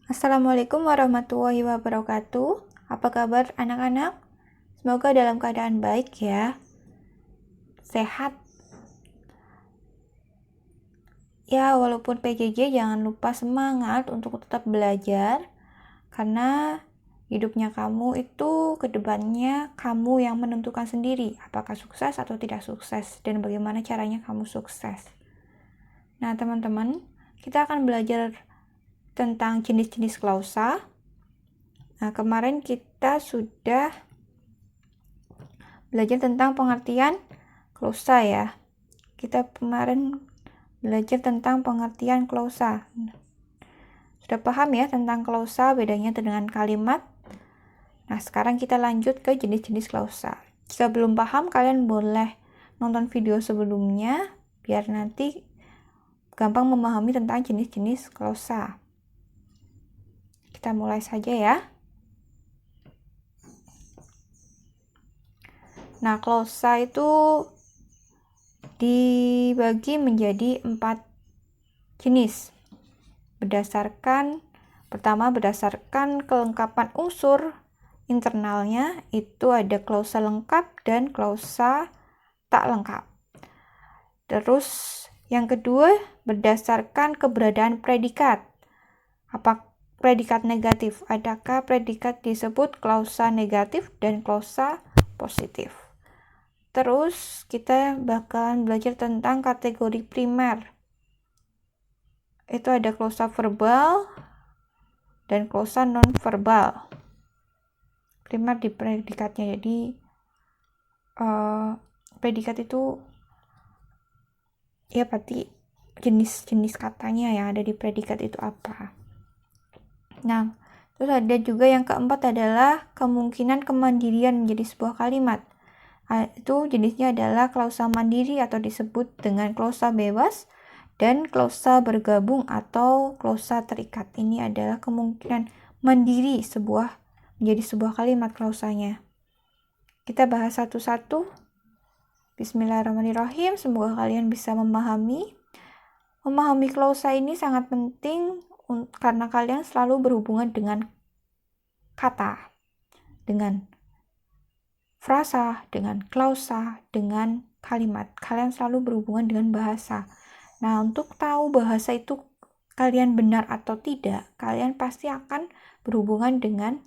Assalamualaikum warahmatullahi wabarakatuh. Apa kabar anak-anak? Semoga dalam keadaan baik ya. Sehat. Ya, walaupun PJJ jangan lupa semangat untuk tetap belajar. Karena hidupnya kamu itu kedepannya kamu yang menentukan sendiri. Apakah sukses atau tidak sukses. Dan bagaimana caranya kamu sukses. Nah teman-teman, kita akan belajar tentang jenis-jenis klausa. Nah, kemarin kita sudah belajar tentang pengertian klausa ya. Kita kemarin belajar tentang pengertian klausa. Sudah paham ya tentang klausa, bedanya dengan kalimat? Nah, sekarang kita lanjut ke jenis-jenis klausa. Jika belum paham, kalian boleh nonton video sebelumnya, biar nanti gampang memahami tentang jenis-jenis klausa. Kita mulai saja ya. Nah, klausa itu dibagi menjadi 4 jenis. Pertama, berdasarkan kelengkapan unsur internalnya, itu ada klausa lengkap dan klausa tak lengkap. Terus, yang kedua, berdasarkan keberadaan predikat. Apa predikat negatif? Adakah predikat disebut klausa negatif dan klausa positif? Terus kita bakalan belajar tentang kategori primer. Itu ada klausa verbal dan klausa non-verbal. Primer di predikatnya, jadi predikat itu ya berarti jenis-jenis katanya yang ada di predikat itu apa. Nah, terus ada juga yang keempat adalah kemungkinan kemandirian menjadi sebuah kalimat. Itu jenisnya adalah klausa mandiri atau disebut dengan klausa bebas dan klausa bergabung atau klausa terikat. Ini adalah kemungkinan mandiri menjadi sebuah kalimat klausanya. Kita bahas satu-satu. Bismillahirrahmanirrahim. Semoga kalian bisa memahami. Memahami klausa ini sangat penting karena kalian selalu berhubungan dengan kata, dengan frasa, dengan klausa, dengan kalimat. Kalian selalu berhubungan dengan bahasa. Nah, untuk tahu bahasa itu kalian benar atau tidak, kalian pasti akan berhubungan dengan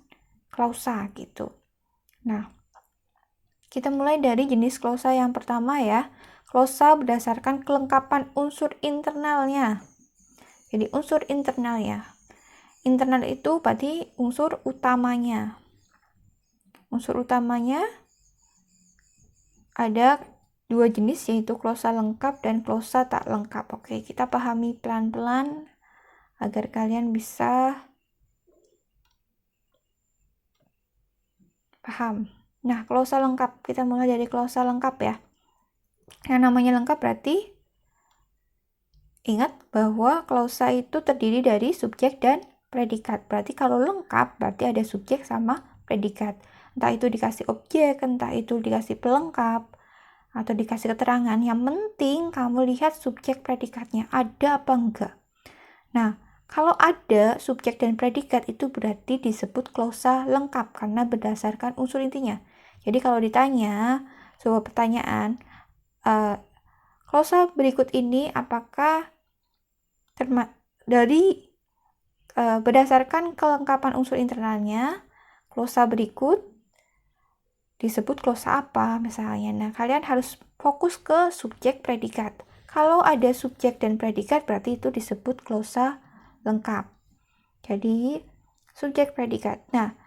klausa gitu. Nah, kita mulai dari jenis klausa yang pertama ya. Klausa berdasarkan kelengkapan unsur internalnya. Jadi unsur internalnya. Internal itu berarti unsur utamanya. Unsur utamanya ada 2 jenis, yaitu klausa lengkap dan klausa tak lengkap. Oke, kita pahami pelan-pelan agar kalian bisa paham. Nah, klausa lengkap, kita mulai dari klausa lengkap ya. Yang namanya lengkap berarti ingat bahwa klausa itu terdiri dari subjek dan predikat. Berarti kalau lengkap berarti ada subjek sama predikat. Entah itu dikasih objek, entah itu dikasih pelengkap, atau dikasih keterangan. Yang penting kamu lihat subjek predikatnya ada apa enggak. Nah, kalau ada subjek dan predikat itu berarti disebut klausa lengkap karena berdasarkan unsur intinya. Jadi kalau ditanya sebuah pertanyaan, klausa berikut ini apakah berdasarkan kelengkapan unsur internalnya, klausa berikut disebut klausa apa misalnya. Nah, kalian harus fokus ke subjek predikat. Kalau ada subjek dan predikat berarti itu disebut klausa lengkap. Jadi subjek predikat. Nah,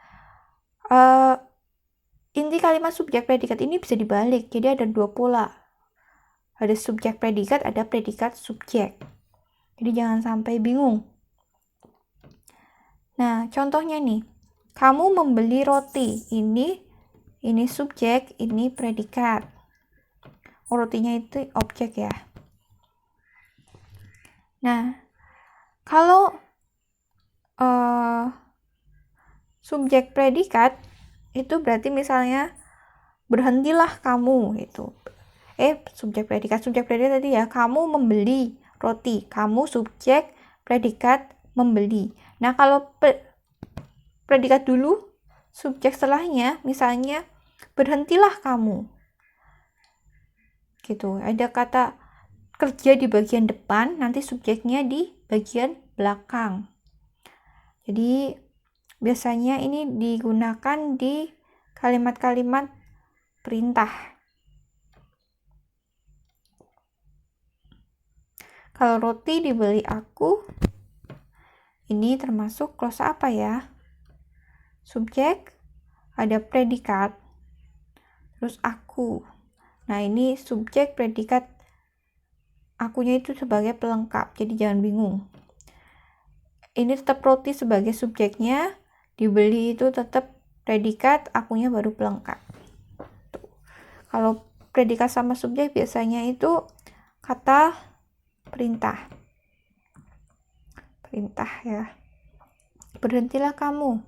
inti kalimat subjek predikat ini bisa dibalik. Jadi ada 2 pola. Ada subjek predikat, ada predikat subjek. Jadi jangan sampai bingung. Nah, contohnya nih. Kamu membeli roti. Ini subjek, ini predikat. Rotinya itu objek ya. Nah, kalau subjek predikat itu berarti misalnya berhentilah kamu itu. Subjek predikat tadi ya, kamu membeli roti. Kamu subjek predikat membeli. Nah, kalau predikat dulu, subjek setelahnya, misalnya berhentilah kamu. Gitu. Ada kata kerja di bagian depan, nanti subjeknya di bagian belakang. Jadi biasanya ini digunakan di kalimat-kalimat perintah. Kalau roti dibeli aku, ini termasuk klausa apa ya? Subjek, ada predikat, terus aku. Nah, ini subjek, predikat, akunya itu sebagai pelengkap, jadi jangan bingung. Ini tetap roti sebagai subjeknya, dibeli itu tetap predikat, akunya baru pelengkap. Tuh. Kalau predikat sama subjek biasanya itu kata perintah. Perintah ya. Berhentilah kamu.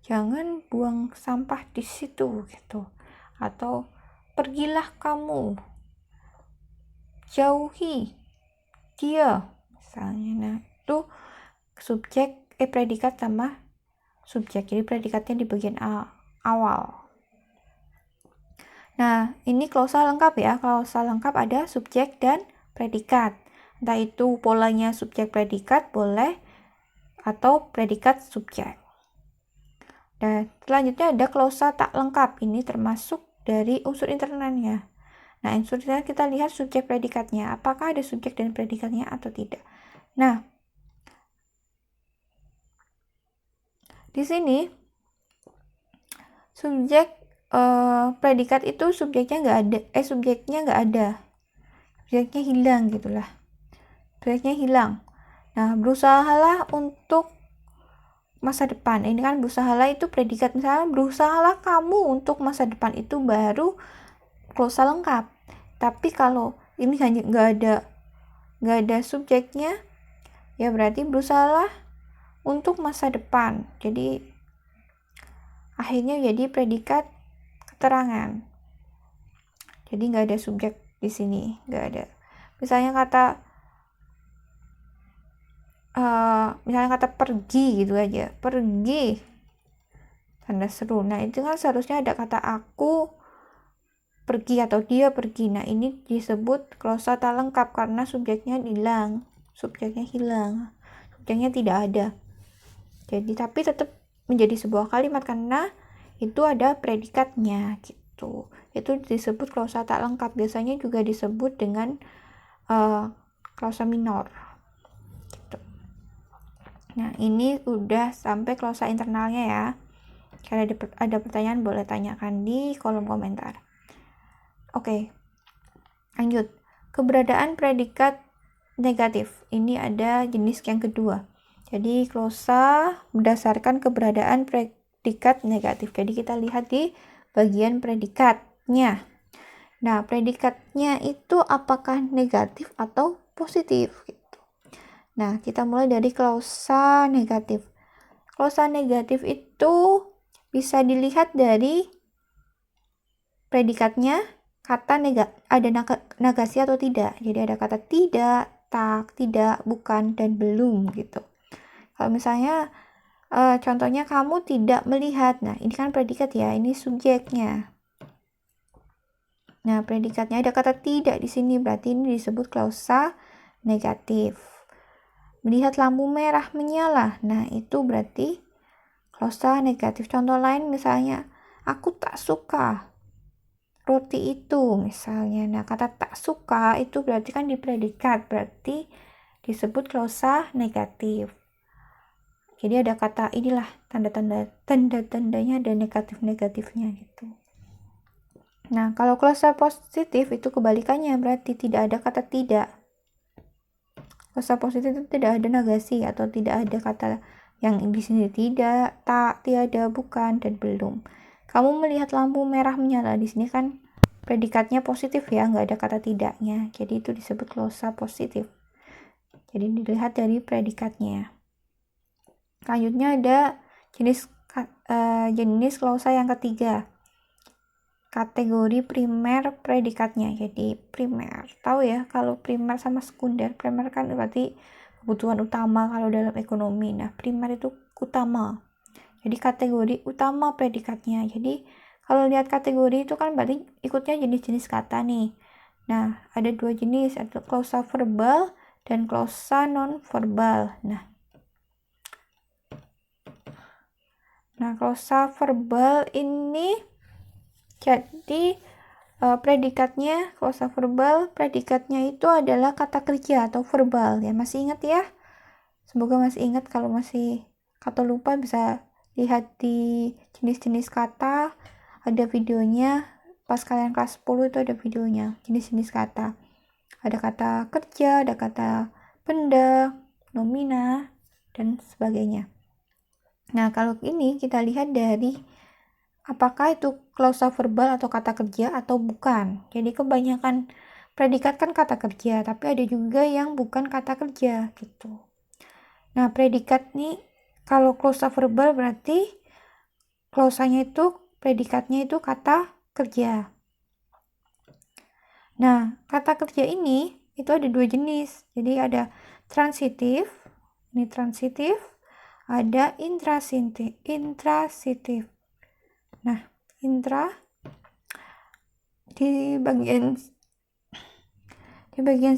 Jangan buang sampah di situ gitu. Atau pergilah kamu. Jauhi dia misalnya. Nah, itu subjek predikat sama subjek. Jadi predikatnya di bagian awal. Nah, ini klausa lengkap ya. Klausa lengkap ada subjek dan predikat. Entah itu polanya subjek predikat boleh atau predikat subjek. Dan selanjutnya ada klausa tak lengkap. Ini termasuk dari unsur internalnya. Nah, unsur internal kita lihat subjek predikatnya. Apakah ada subjek dan predikatnya atau tidak. Nah, di sini subjek predikat itu subjeknya nggak ada. Subjeknya nggak ada. Subjeknya hilang gitulah. Subjeknya hilang. Nah, berusahalah untuk masa depan. Ini kan berusahalah itu predikat. Misalnya berusahalah kamu untuk masa depan, itu baru klausa lengkap. Tapi kalau ini hanya nggak ada subjeknya, ya berarti berusahalah untuk masa depan. Jadi akhirnya jadi predikat keterangan. Jadi nggak ada subjek di sini, nggak ada. Misalnya kata pergi gitu aja, pergi, tanda seru. Nah, itu kan seharusnya ada kata aku pergi atau dia pergi. Nah, ini disebut klausa tak lengkap karena subjeknya hilang, subjeknya tidak ada. Jadi tapi tetap menjadi sebuah kalimat karena itu ada predikatnya gitu. Itu disebut klausa tak lengkap. Biasanya juga disebut dengan klausa minor gitu. Nah, ini udah sampai klausa internalnya ya. Kalau ada pertanyaan boleh tanyakan di kolom komentar. Oke, lanjut. Keberadaan predikat negatif. Ini ada jenis yang kedua. Jadi klausa berdasarkan keberadaan predikat negatif. Jadi kita lihat di bagian predikatnya. Nah, predikatnya itu apakah negatif atau positif gitu. Nah, kita mulai dari klausa negatif. Klausa negatif itu bisa dilihat dari predikatnya, kata ada negasi atau tidak. Jadi ada kata tidak, tak, tidak, bukan, dan belum gitu. Kalau misalnya contohnya kamu tidak melihat. Nah, ini kan predikat ya, ini subjeknya. Nah, predikatnya ada kata tidak di sini, berarti ini disebut klausa negatif. Melihat lampu merah menyala. Nah, itu berarti klausa negatif. Contoh lain misalnya, aku tak suka roti itu misalnya. Nah, kata tak suka itu berarti kan di predikat, berarti disebut klausa negatif. Jadi ada kata inilah tanda-tandanya ada negatif-negatifnya gitu. Nah, kalau klausa positif itu kebalikannya, berarti tidak ada kata tidak. Klausa positif itu tidak ada negasi atau tidak ada kata yang di sini tidak, tak, tiada, bukan, dan belum. Kamu melihat lampu merah menyala, di sini kan predikatnya positif ya, nggak ada kata tidaknya. Jadi itu disebut klausa positif. Jadi dilihat dari predikatnya. Selanjutnya ada jenis klausa yang ketiga. kategori primer predikatnya. Jadi primer, tahu ya kalau primer sama sekunder. Primer kan berarti kebutuhan utama kalau dalam ekonomi. Nah, primer itu utama. Jadi kategori utama predikatnya. Jadi kalau lihat kategori itu kan berarti ikutnya jenis-jenis kata nih. Nah, ada dua jenis, ada klausa verbal dan klausa non-verbal. Nah, klausa verbal ini jadi predikatnya, klausa verbal predikatnya itu adalah kata kerja atau verbal ya. Masih ingat ya? Semoga masih ingat. Kalau masih atau lupa bisa lihat di jenis-jenis kata, ada videonya. Pas kalian kelas 10 itu ada videonya, jenis-jenis kata. Ada kata kerja, ada kata benda, nomina, dan sebagainya. Nah, kalau ini kita lihat dari apakah itu klausa verbal atau kata kerja atau bukan. Jadi kebanyakan predikat kan kata kerja, tapi ada juga yang bukan kata kerja gitu. Nah, predikat nih kalau klausa verbal berarti klausanya itu, predikatnya itu kata kerja. Nah, kata kerja ini itu ada dua jenis. Jadi ada transitif, ini transitif, ada intrasitif. Nah, di bagian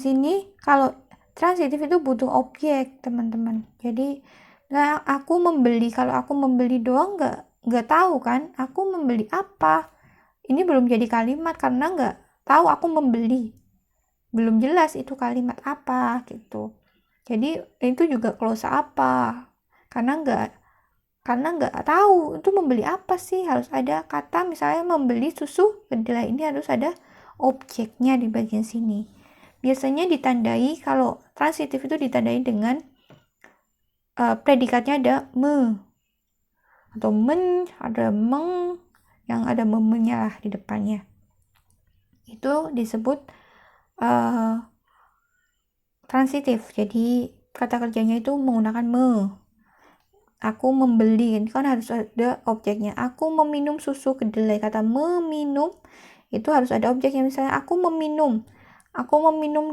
sini kalau transitif itu butuh objek, teman-teman. Jadi nah, aku membeli, kalau aku membeli doang nggak tahu kan aku membeli apa. Ini belum jadi kalimat karena nggak tahu aku membeli, belum jelas itu kalimat apa gitu. Jadi itu juga klausa apa, karena nggak tahu itu membeli apa sih. Harus ada kata, misalnya membeli susu kedelai, ini harus ada objeknya di bagian sini. Biasanya ditandai, kalau transitif itu ditandai dengan predikatnya ada me atau men, ada meng, yang ada memenya lah di depannya. Itu disebut transitif. Jadi kata kerjanya itu menggunakan me. Aku membeli, ini kan harus ada objeknya. Aku meminum susu kedelai. Kata meminum itu harus ada objeknya. Misalnya aku meminum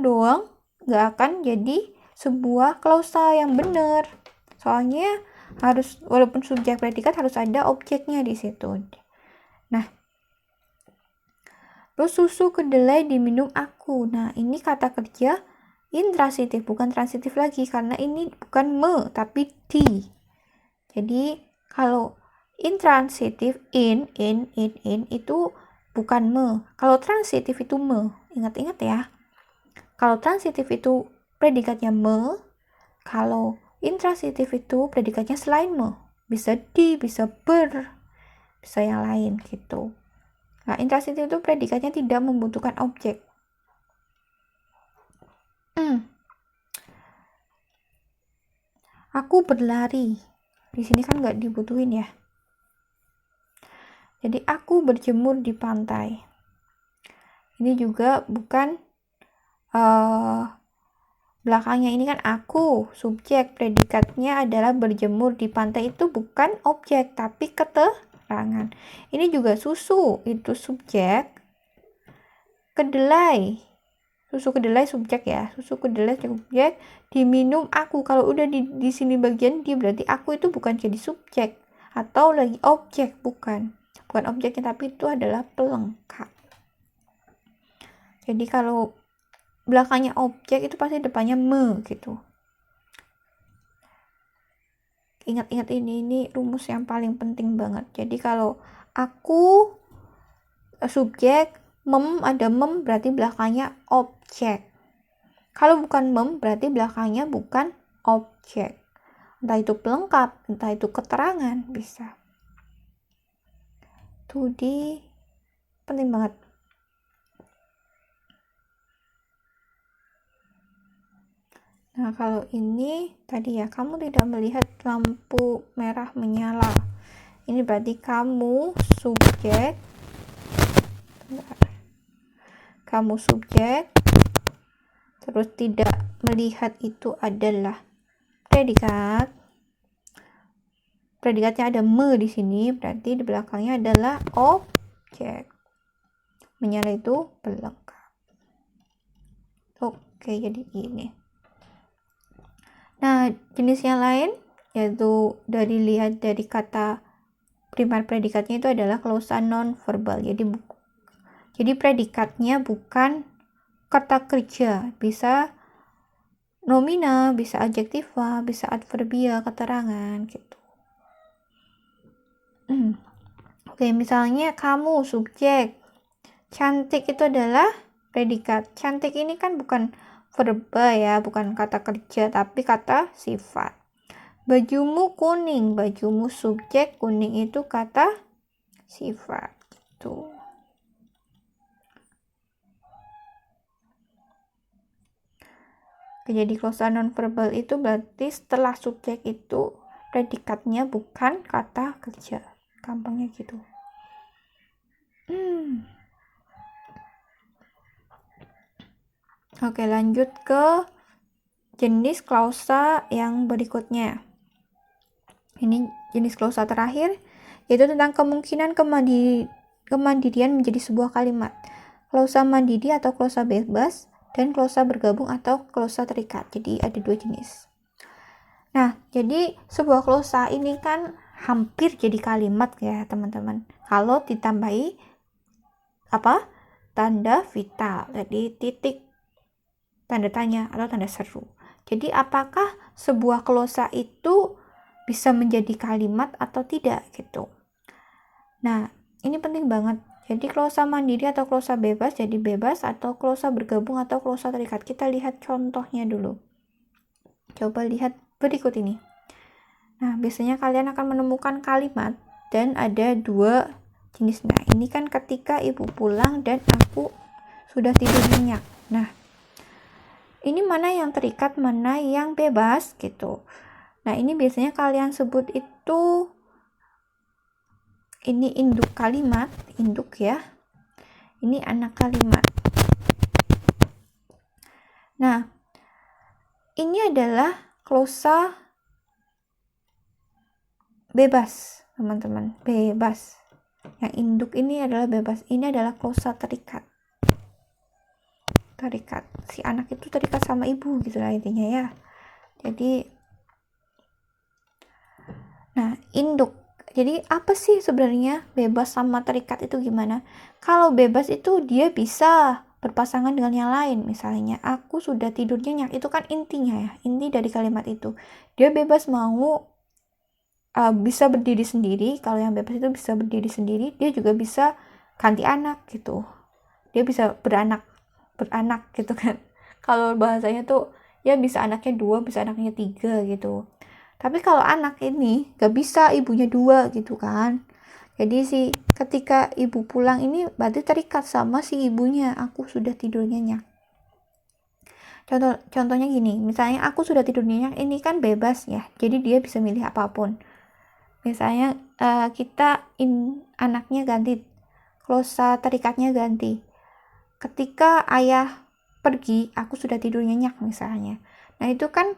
doang nggak akan jadi sebuah klausa yang benar. Soalnya harus, walaupun subjek predikat, harus ada objeknya di situ. Nah, terus susu kedelai diminum aku. Nah, ini kata kerja intransitif, bukan transitif lagi, karena ini bukan me tapi di. Jadi kalau intransitif in itu bukan me. Kalau transitif itu me. Ingat-ingat ya. Kalau transitif itu predikatnya me, kalau intransitif itu predikatnya selain me. Bisa di, bisa ber, bisa yang lain gitu. Nah, intransitif itu predikatnya tidak membutuhkan objek. Aku berlari. Di sini kan nggak dibutuhin ya. Jadi aku berjemur di pantai. Ini juga bukan belakangnya ini kan aku, subjek, predikatnya adalah berjemur di pantai, itu bukan objek tapi keterangan. Ini juga susu, itu subjek. Kedelai, susu kedelai subjek ya, susu kedelai subjek, diminum aku. Kalau udah di sini bagian di, berarti aku itu bukan jadi subjek atau lagi objek, bukan objeknya, tapi itu adalah pelengkap. Jadi kalau belakangnya objek itu pasti depannya me gitu. Ingat-ingat ini rumus yang paling penting banget. Jadi kalau aku subjek, ada mem berarti belakangnya objek. Kalau bukan mem berarti belakangnya bukan objek. Entah itu pelengkap, entah itu keterangan, bisa. Itu penting banget. Nah, kalau ini tadi ya, kamu tidak melihat lampu merah menyala. Ini berarti kamu subjek. Kamu subjek, terus tidak melihat itu adalah predikat. Predikatnya ada me di sini, berarti di belakangnya adalah objek. menyala itu pelengkap. Oke, jadi gini. Nah, jenis yang lain yaitu lihat dari kata primer predikatnya itu adalah klausa non verbal. Jadi predikatnya bukan kata kerja, bisa nomina, bisa adjektiva, bisa adverbia, keterangan gitu. Oke, misalnya kamu subjek, cantik itu adalah predikat. Cantik ini kan bukan verba ya, bukan kata kerja, tapi kata sifat. Bajumu kuning, bajumu subjek, kuning itu kata sifat gitu. Jadi klausa nonverbal itu berarti setelah subjek itu predikatnya bukan kata kerja. Gampangnya gitu. Oke, lanjut ke jenis klausa yang berikutnya. Ini jenis klausa terakhir, yaitu tentang kemungkinan kemandirian menjadi sebuah kalimat. Klausa mandiri atau klausa bebas, dan klausa bergabung atau klausa terikat. Jadi ada dua jenis. Nah, jadi sebuah klausa ini kan hampir jadi kalimat ya teman-teman. Kalau ditambahi tanda vital, jadi titik, tanda tanya atau tanda seru. Jadi apakah sebuah klausa itu bisa menjadi kalimat atau tidak gitu. Nah, ini penting banget. Jadi klausa mandiri atau klausa bebas jadi bebas, atau klausa bergabung atau klausa terikat. Kita lihat contohnya dulu. Coba lihat berikut ini. Nah, biasanya kalian akan menemukan kalimat dan ada dua jenis. Nah, ini kan ketika ibu pulang dan aku sudah tidur nyenyak. Nah, ini mana yang terikat, mana yang bebas gitu. Nah, ini biasanya kalian sebut itu ini induk kalimat, induk ya. Ini anak kalimat. Nah, ini adalah klausa bebas, teman-teman. Bebas. Yang induk ini adalah bebas. Ini adalah klausa terikat. Terikat. Si anak itu terikat sama ibu gitu lah intinya ya. Jadi, nah, induk. Jadi apa sih sebenarnya bebas sama terikat itu gimana? Kalau bebas itu dia bisa berpasangan dengan yang lain. Misalnya aku sudah tidur nyenyak, itu kan intinya ya, inti dari kalimat itu. Dia bebas mau bisa berdiri sendiri. Kalau yang bebas itu bisa berdiri sendiri, dia juga bisa ganti anak gitu. Dia bisa beranak gitu kan. Kalau bahasanya tuh ya bisa anaknya 2, bisa anaknya 3 gitu. Tapi kalau anak ini gak bisa ibunya 2 gitu kan. Jadi ketika ibu pulang ini berarti terikat sama si ibunya. Aku sudah tidur nyenyak. Contohnya gini, misalnya aku sudah tidur nyenyak, ini kan bebas ya. Jadi dia bisa milih apapun. Misalnya anaknya ganti, klausa terikatnya ganti. Ketika ayah pergi, aku sudah tidur nyenyak misalnya. Nah itu kan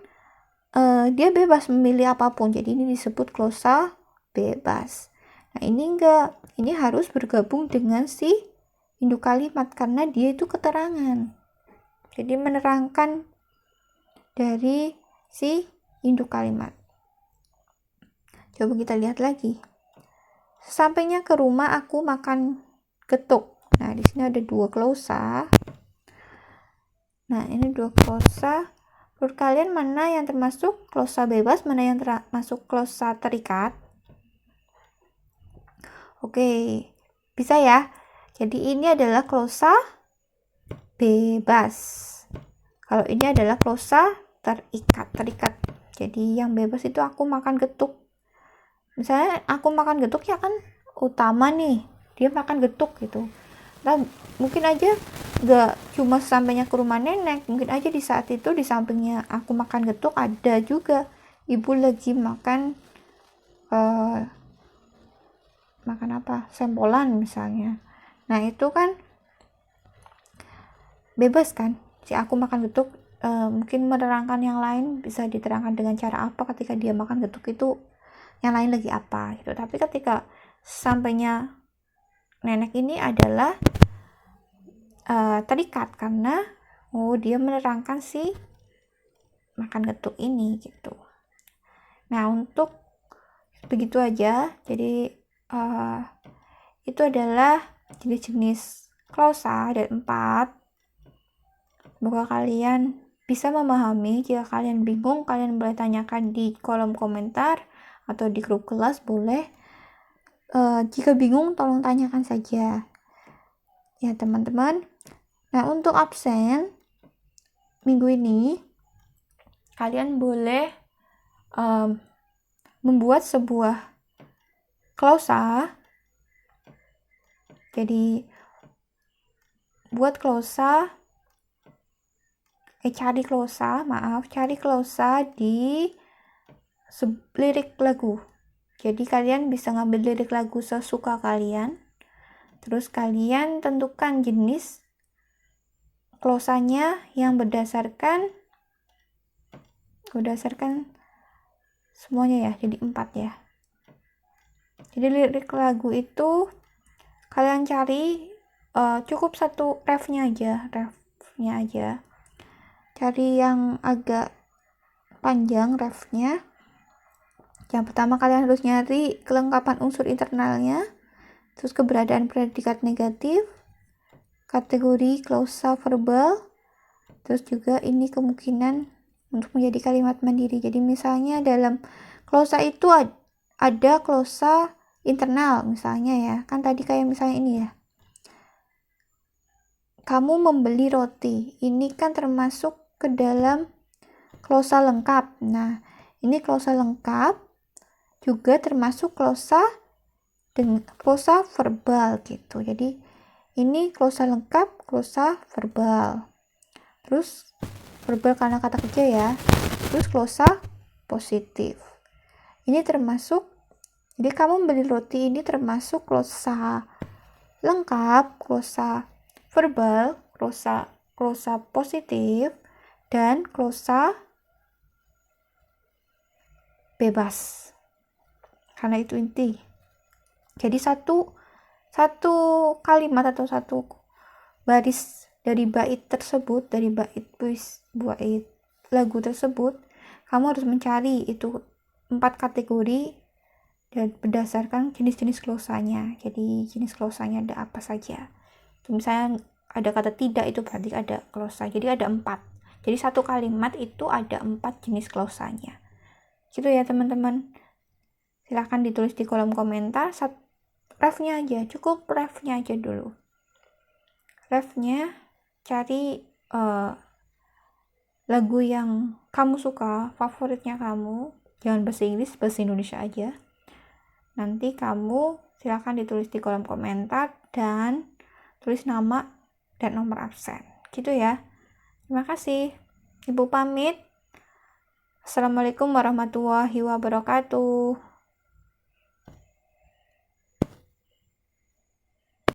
dia bebas memilih apapun, jadi ini disebut klausa bebas. Nah ini enggak, ini harus bergabung dengan si induk kalimat karena dia itu keterangan, jadi menerangkan dari si induk kalimat. Coba kita lihat lagi. Sampainya ke rumah aku makan getuk. Nah di sini ada 2 klausa. Nah ini 2 klausa. Menurut kalian mana yang termasuk klausa bebas, mana yang termasuk klausa terikat? Oke, bisa ya. Jadi ini adalah klausa bebas. Kalau ini adalah klausa terikat. Jadi yang bebas itu aku makan getuk. Misalnya aku makan getuk ya kan utama nih, dia makan getuk gitu. Nah, mungkin aja gak cuma sampainya ke rumah nenek, mungkin aja di saat itu di sampingnya aku makan getuk ada juga ibu lagi makan sempolan misalnya. Nah itu kan bebas kan, si aku makan getuk mungkin menerangkan yang lain, bisa diterangkan dengan cara apa ketika dia makan getuk itu yang lain lagi apa gitu. Tapi ketika sampainya nenek ini adalah terikat karena dia menerangkan si makan getuk ini gitu. Nah, untuk begitu aja. Jadi itu adalah jenis-jenis klausa, ada 4. Semoga kalian bisa memahami. Jika kalian bingung, kalian boleh tanyakan di kolom komentar atau di grup kelas boleh. Jika bingung, tolong tanyakan saja ya teman-teman. Nah, untuk absen minggu ini kalian boleh membuat sebuah klausa. Jadi buat klausa, cari klausa di lirik lagu. Jadi kalian bisa ngambil lirik lagu sesuka kalian. Terus kalian tentukan jenis klausanya yang berdasarkan semuanya ya, jadi 4 ya. Jadi lirik lagu itu kalian cari cukup satu refnya aja. Cari yang agak panjang refnya. Yang pertama kalian harus nyari kelengkapan unsur internalnya, terus keberadaan predikat negatif, kategori klausa verbal, terus juga ini kemungkinan untuk menjadi kalimat mandiri. Jadi misalnya dalam klausa itu ada klausa internal misalnya ya, kan tadi kayak misalnya ini ya, kamu membeli roti, ini kan termasuk ke dalam klausa lengkap. Nah, ini klausa lengkap juga termasuk klausa verbal gitu. Jadi ini klausa lengkap, klausa verbal. Terus verbal karena kata kerja ya. Terus klausa positif. Ini termasuk, jadi kamu beli roti ini termasuk klausa lengkap, klausa verbal, klausa positif, dan klausa bebas. Karena itu inti. Jadi satu kalimat atau satu baris dari bait tersebut, dari bait lagu tersebut, kamu harus mencari itu 4 kategori dan berdasarkan jenis-jenis klausanya. Jadi jenis klausanya ada apa saja. Misalnya ada kata tidak, itu berarti ada klausa. Jadi ada 4. Jadi satu kalimat itu ada 4 jenis klausanya. Gitu ya teman-teman. Silahkan ditulis di kolom komentar. Refnya aja, cukup refnya aja dulu. Refnya cari lagu yang kamu suka, favoritnya kamu. Jangan bahasa Inggris, bahasa Indonesia aja. Nanti kamu silahkan ditulis di kolom komentar dan tulis nama dan nomor absen. Gitu ya. Terima kasih. Ibu pamit. Assalamualaikum warahmatullahi wabarakatuh.